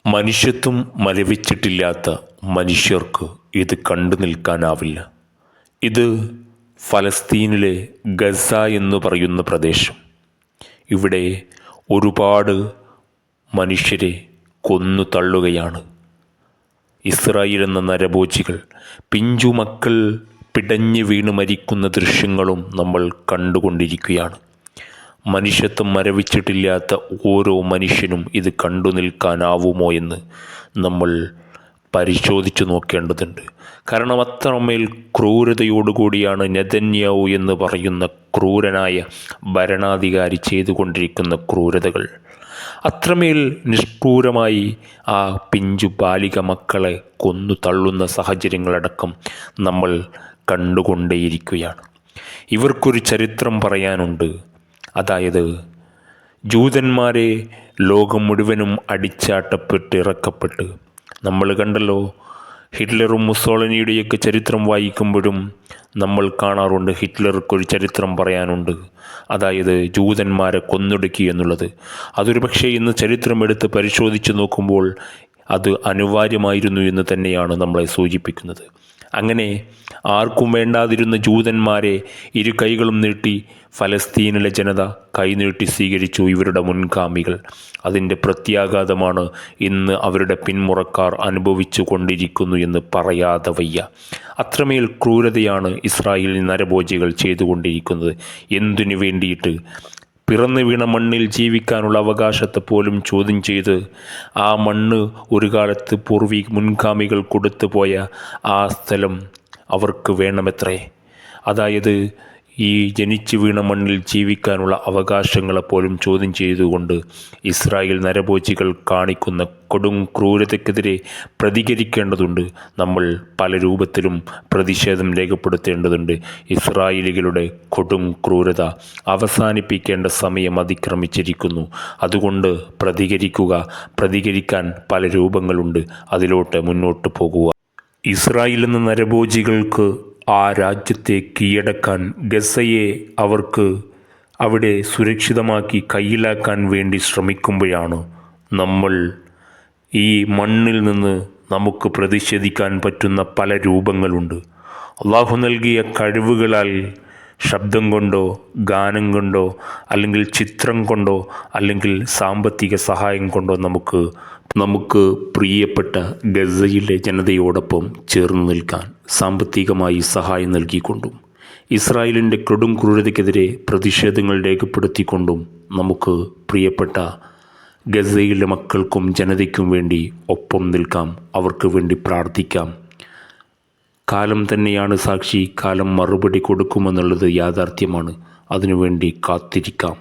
മനുഷ്യത്വം മരവിച്ചിട്ടില്ലാത്ത മനുഷ്യർക്ക് ഇത് കണ്ടു നിൽക്കാനാവില്ല. ഇത് ഫലസ്തീനിലെ ഗസ എന്ന് പറയുന്ന പ്രദേശം. ഇവിടെ ഒരുപാട് മനുഷ്യരെ കൊന്നു തള്ളുകയാണ് ഇസ്രായേൽ എന്ന നരഭോജികൾ. പിഞ്ചുമക്കൾ പിടഞ്ഞു വീണ് മരിക്കുന്ന ദൃശ്യങ്ങളും നമ്മൾ കണ്ടുകൊണ്ടിരിക്കുകയാണ്. മനുഷ്യത്വം മരവിച്ചിട്ടില്ലാത്ത ഓരോ മനുഷ്യനും ഇത് കണ്ടു നിൽക്കാനാവുമോ എന്ന് നമ്മൾ പരിശോധിച്ചു നോക്കേണ്ടതുണ്ട്. കാരണം അത്രമേൽ ക്രൂരതയോടുകൂടിയാണ് നെതന്യാഹു എന്ന് പറയുന്ന ക്രൂരനായ ഭരണാധികാരി ചെയ്തുകൊണ്ടിരിക്കുന്ന ക്രൂരതകൾ. അത്രമേൽ നിഷ്ഠൂരമായി ആ പിഞ്ചു ബാലിക മക്കളെ കൊന്നു തള്ളുന്ന സാഹചര്യങ്ങളടക്കം നമ്മൾ കണ്ടുകൊണ്ടേയിരിക്കുകയാണ്. ഇവർക്കൊരു ചരിത്രം പറയാനുണ്ട്. അതായത് ജൂതന്മാരെ ലോകം മുഴുവനും അടിച്ചാട്ടപ്പെട്ട് ഇറക്കപ്പെട്ട് നമ്മൾ കണ്ടല്ലോ. ഹിറ്റ്ലറും മുസോളിനിയുടെയൊക്കെ ചരിത്രം വായിക്കുമ്പോഴും നമ്മൾ കാണാറുണ്ട് ഹിറ്റ്ലർക്കൊരു ചരിത്രം പറയാനുണ്ട്. അതായത് ജൂതന്മാരെ കൊന്നൊടുക്കി എന്നുള്ളത്. അതൊരു പക്ഷേ ഇന്ന് ചരിത്രം എടുത്ത് പരിശോധിച്ച് നോക്കുമ്പോൾ അത് അനിവാര്യമായിരുന്നു എന്ന് തന്നെയാണ് നമ്മളെ സൂചിപ്പിക്കുന്നത്. അങ്ങനെ ആർക്കും വേണ്ടാതിരുന്ന ജൂതന്മാരെ ഇരു കൈകളും നീട്ടി ഫലസ്തീനിലെ ജനത കൈനീട്ടി സ്വീകരിച്ചു ഇവരുടെ മുൻഗാമികൾ. അതിൻ്റെ പ്രത്യാഘാതമാണ് ഇന്ന് അവരുടെ പിന്മുറക്കാർ അനുഭവിച്ചു കൊണ്ടിരിക്കുന്നു എന്ന് പറയാതെ വയ്യ. അത്രമേൽ ക്രൂരതയാണ് ഇസ്രായേൽ നരഭോജികൾ ചെയ്തുകൊണ്ടിരിക്കുന്നത്. എന്തിനു വേണ്ടിയിട്ട്? പിറന്നു വീണ മണ്ണിൽ ജീവിക്കാനുള്ള അവകാശത്തെ പോലും ചോദ്യം ചെയ്ത് ആ മണ്ണ് ഒരു കാലത്ത് മുൻഗാമികൾ കൊടുത്തു പോയ ആ സ്ഥലം അവർക്ക് വേണമത്രേ. അതായത് ഈ ജനിച്ചു വീണ മണ്ണിൽ ജീവിക്കാനുള്ള അവകാശങ്ങളെപ്പോലും ചോദ്യം ചെയ്തുകൊണ്ട് ഇസ്രായേൽ നരഭോജികൾ കാണിക്കുന്ന കൊടും ക്രൂരതയ്ക്കെതിരെ പ്രതികരിക്കേണ്ടതുണ്ട്. നമ്മൾ പല രൂപത്തിലും പ്രതിഷേധം രേഖപ്പെടുത്തേണ്ടതുണ്ട്. ഇസ്രായേലികളുടെ കൊടും ക്രൂരത അവസാനിപ്പിക്കേണ്ട സമയം അതിക്രമിച്ചിരിക്കുന്നു. അതുകൊണ്ട് പ്രതികരിക്കാൻ പല രൂപങ്ങളുണ്ട്. അതിലോട്ട് മുന്നോട്ട് പോകുക. ഇസ്രായേൽ എന്ന നരഭോജികൾക്ക് ആ രാജ്യത്തെ കീഴടക്കാൻ, ഗസയെ അവർക്ക് അവിടെ സുരക്ഷിതമാക്കി കയ്യിലാക്കാൻ വേണ്ടി ശ്രമിക്കുമ്പോഴാണ് നമ്മൾ ഈ മണ്ണിൽ നിന്ന് നമുക്ക് പ്രതിഷേധിക്കാൻ പറ്റുന്ന പല രൂപങ്ങളുണ്ട്. അള്ളാഹു നൽകിയ കഴിവുകളാൽ ശബ്ദം കൊണ്ടോ ഗാനം കൊണ്ടോ അല്ലെങ്കിൽ ചിത്രം കൊണ്ടോ അല്ലെങ്കിൽ സാമ്പത്തിക സഹായം കൊണ്ടോ നമുക്ക് പ്രിയപ്പെട്ട ഗസയിലെ ജനതയോടൊപ്പം ചേർന്ന് നിൽക്കാൻ സാമ്പത്തികമായി സഹായം നൽകിക്കൊണ്ടും ഇസ്രായേലിൻ്റെ കൊടും ക്രൂരതയ്ക്കെതിരെ പ്രതിഷേധങ്ങൾ രേഖപ്പെടുത്തിക്കൊണ്ടും നമുക്ക് പ്രിയപ്പെട്ട ഗസയിലെ മക്കൾക്കും ജനതയ്ക്കും വേണ്ടി ഒപ്പം നിൽക്കാം. അവർക്ക് വേണ്ടി പ്രാർത്ഥിക്കാം. കാലം തന്നെയാണ് സാക്ഷി. കാലം മറുപടി കൊടുക്കുമെന്നുള്ളത് യാഥാർത്ഥ്യമാണ്. അതിനുവേണ്ടി കാത്തിരിക്കാം.